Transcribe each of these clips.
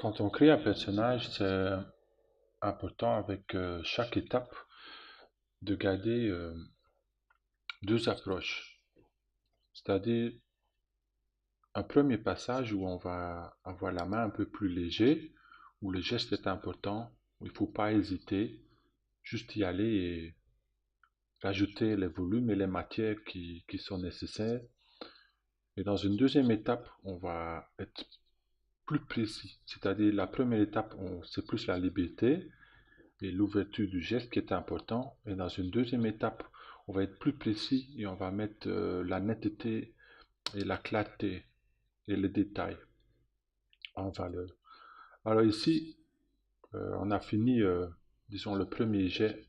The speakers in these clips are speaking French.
Quand on crée un personnage, c'est important avec chaque étape de garder deux approches. C'est-à-dire un premier passage où on va avoir la main un peu plus léger, où le geste est important, où il ne faut pas hésiter, juste y aller et rajouter les volumes et les matières qui sont nécessaires. Et dans une deuxième étape, on va être plus précis. C'est-à-dire la première étape, c'est plus la liberté et l'ouverture du geste qui est important. Et dans une deuxième étape, on va être plus précis et on va mettre la netteté et la clarté et le détail en valeur. Alors ici, on a fini, disons, le premier jet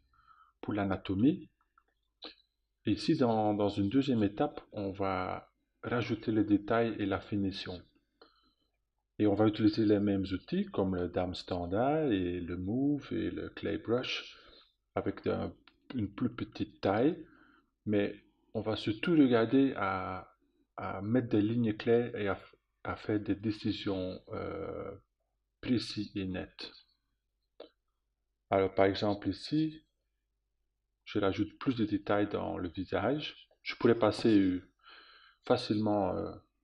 pour l'anatomie. Et ici, dans une deuxième étape, on va rajouter le détail et la finition. Et on va utiliser les mêmes outils comme le dame standard et le move et le clay brush avec une plus petite taille, mais on va surtout regarder à mettre des lignes claires et à faire des décisions précises et nettes. Alors par exemple ici, je rajoute plus de détails dans le visage. Je pourrais passer facilement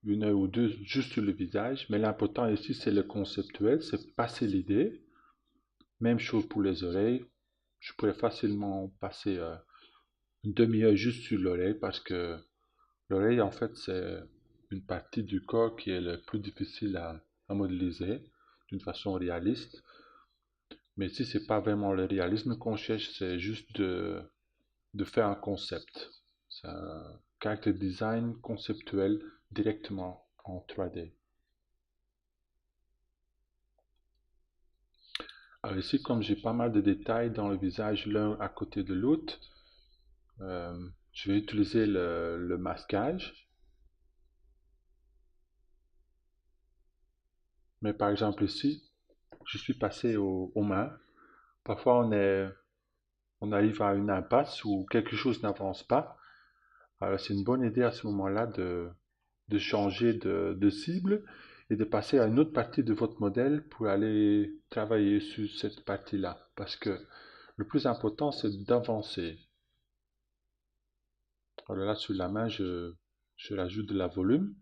une heure ou deux juste sur le visage, mais l'important ici c'est le conceptuel, c'est passer l'idée. Même chose pour les oreilles. Je pourrais facilement passer une demi-heure juste sur l'oreille parce que l'oreille, en fait, c'est une partie du corps qui est le plus difficile à modéliser d'une façon réaliste. Mais si c'est pas vraiment le réalisme qu'on cherche, c'est juste de faire un concept. C'est un character design conceptuel directement en 3D. Alors ici, comme j'ai pas mal de détails dans le visage l'un à côté de l'autre, je vais utiliser le masquage. Mais par exemple ici, je suis passé aux mains. Parfois, on arrive à une impasse où quelque chose n'avance pas. Alors, c'est une bonne idée à ce moment-là de changer de cible et de passer à une autre partie de votre modèle pour aller travailler sur cette partie-là. Parce que le plus important, c'est d'avancer. Alors là, sur la main, je rajoute de la volume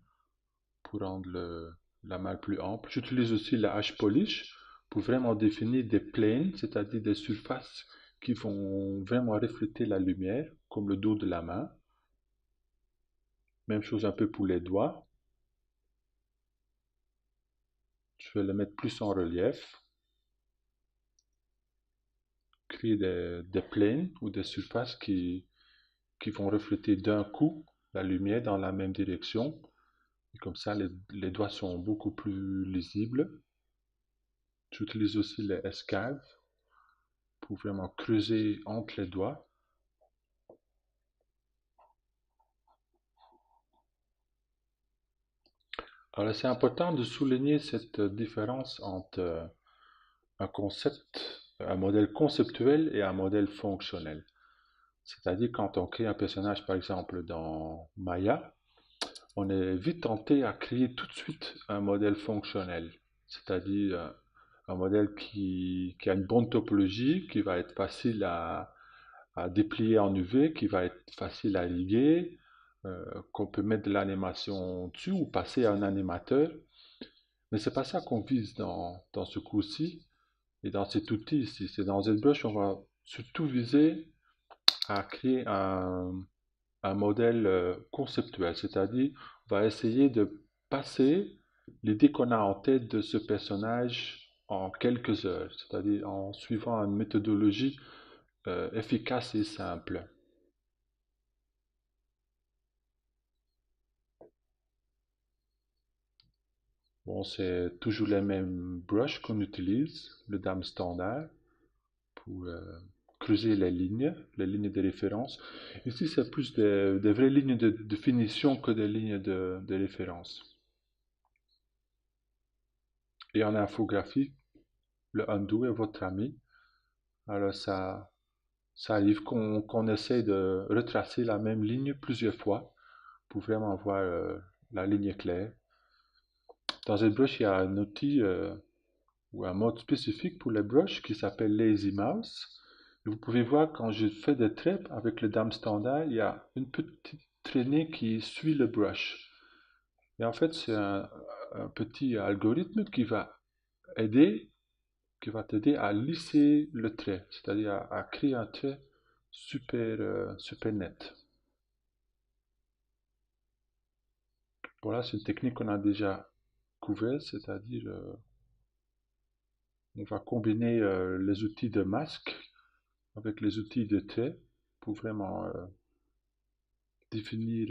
pour rendre la malle plus ample. J'utilise aussi la H-Polish pour vraiment définir des planes, c'est-à-dire des surfaces qui vont vraiment refléter la lumière, comme le dos de la main. Même chose un peu pour les doigts. Je vais les mettre plus en relief. Créer des planes ou des surfaces qui vont refléter d'un coup la lumière dans la même direction. Et comme ça, les doigts sont beaucoup plus lisibles. J'utilise aussi les escaves pour vraiment creuser entre les doigts. Alors, c'est important de souligner cette différence entre un concept, un modèle conceptuel et un modèle fonctionnel. C'est-à-dire quand on crée un personnage, par exemple dans Maya, on est vite tenté à créer tout de suite un modèle fonctionnel, c'est-à-dire un modèle qui a une bonne topologie, qui va être facile à déplier en UV, qui va être facile à liguer, qu'on peut mettre de l'animation dessus ou passer à un animateur. Mais c'est pas ça qu'on vise dans ce coup-ci et dans cet outil ici. C'est dans ZBrush, on va surtout viser à créer un modèle conceptuel, c'est-à-dire on va essayer de passer l'idée qu'on a en tête de ce personnage en quelques heures, c'est-à-dire en suivant une méthodologie efficace et simple. Bon, c'est toujours les mêmes brushes qu'on utilise, le dame standard, pour creuser les lignes de référence. Ici, c'est plus des vraies lignes de finition que des lignes de référence. Et en infographie, le undo est votre ami. Alors, ça arrive qu'on essaie de retracer la même ligne plusieurs fois pour vraiment voir la ligne claire. Dans ZBrush, il y a un outil ou un mode spécifique pour les brushes qui s'appelle Lazy Mouse. Et vous pouvez voir quand je fais des traits avec le dame standard, il y a une petite traînée qui suit le brush. Et en fait, c'est un petit algorithme aider, qui va t'aider à lisser le trait, c'est-à-dire à créer un trait super net. Voilà, c'est une technique qu'on a déjà couverte, c'est-à-dire on va combiner les outils de masque avec les outils de trait pour vraiment définir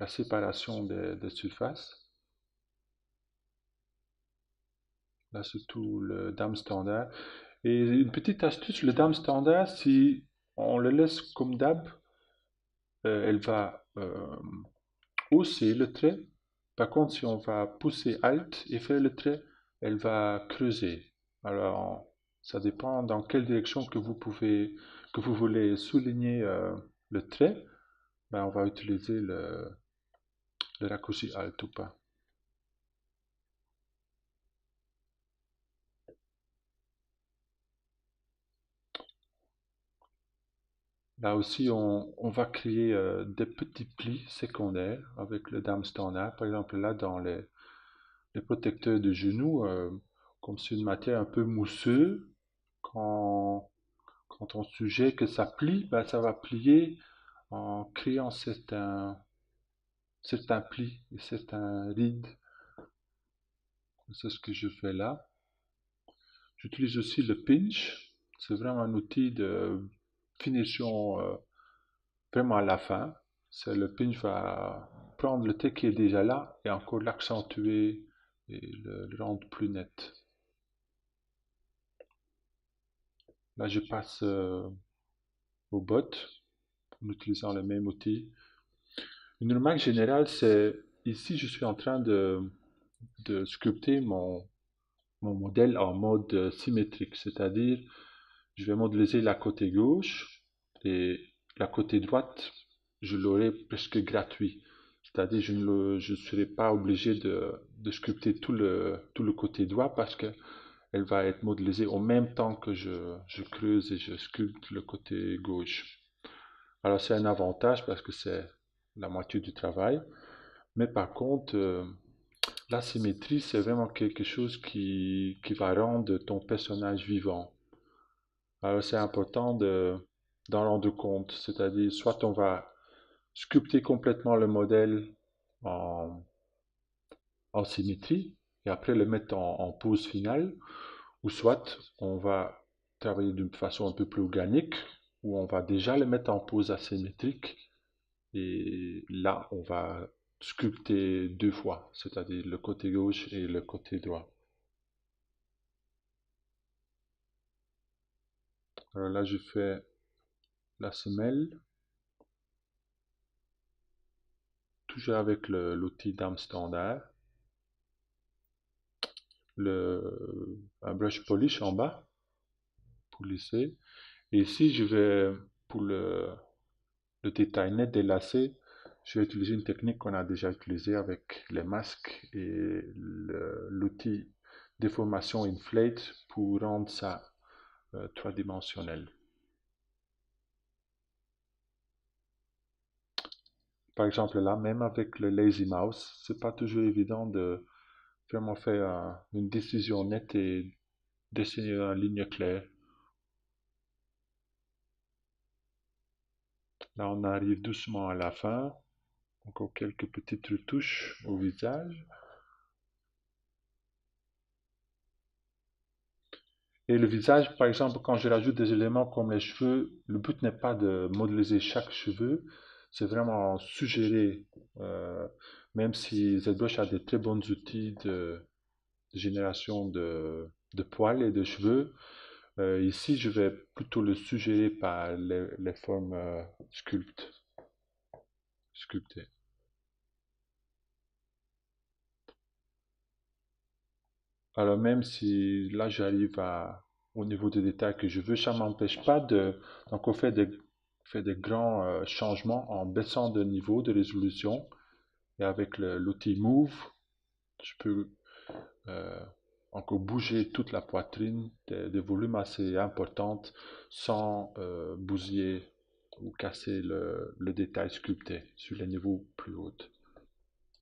la séparation des surfaces. Là, c'est tout le dame standard. Et une petite astuce, le dame standard, si on le laisse comme d'hab, elle va hausser le trait. Par contre, si on va pousser Alt et faire le trait, elle va creuser. Alors, ça dépend dans quelle direction que vous voulez souligner le trait. Ben, on va utiliser le raccourci Alt ou pas. Là aussi, on va créer des petits plis secondaires avec le dame standard. Par exemple, là, dans les protecteurs de genoux, comme c'est une matière un peu mousseuse, quand, quand on sujet que ça plie, ben, ça va plier en créant certains plis et certains rides. C'est ce que je fais là. J'utilise aussi le pinch. C'est vraiment un outil de finition vraiment à la fin. C'est le pinch va prendre le thé qui est déjà là et encore l'accentuer et le rendre plus net. Là, je passe au bot en utilisant le même outil. Une remarque générale, c'est ici, je suis en train de sculpter mon modèle en mode symétrique, c'est-à-dire je vais modéliser la côté gauche et la côté droite, je l'aurai presque gratuit. C'est-à-dire je ne serai pas obligé de sculpter tout le côté droit parce que elle va être modélisée en même temps que je creuse et je sculpte le côté gauche. Alors c'est un avantage parce que c'est la moitié du travail. Mais par contre, la symétrie, c'est vraiment quelque chose qui va rendre ton personnage vivant. Alors c'est important d'en rendre compte, c'est-à-dire soit on va sculpter complètement le modèle en, en symétrie et après le mettre en pose finale, ou soit on va travailler d'une façon un peu plus organique où on va déjà le mettre en pose asymétrique et là on va sculpter deux fois, c'est-à-dire le côté gauche et le côté droit. Alors là je fais la semelle, toujours avec l'outil d'arme standard. Un brush polish en bas pour lisser. Et ici, je vais, pour le détail net des lacets, je vais utiliser une technique qu'on a déjà utilisée avec les masques et l'outil déformation inflate pour rendre ça trois-dimensionnel. Par exemple, là, même avec le lazy mouse, c'est pas toujours évident de vraiment faire une décision nette et dessiner une ligne claire. Là, on arrive doucement à la fin. Encore quelques petites retouches au visage. Et le visage, par exemple, quand je rajoute des éléments comme les cheveux, le but n'est pas de modéliser chaque cheveu, c'est vraiment suggérer, euh, même si ZBrush a des très bons outils de génération de poils et de cheveux, ici je vais plutôt le suggérer par les formes sculptées. Alors même si là j'arrive au niveau des détails que je veux, ça ne m'empêche pas donc on fait des grands changements en baissant de niveau de résolution et avec l'outil Move, je peux euh, encore bouger toute la poitrine, des volumes assez importants sans bousiller ou casser le détail sculpté sur les niveaux plus hauts.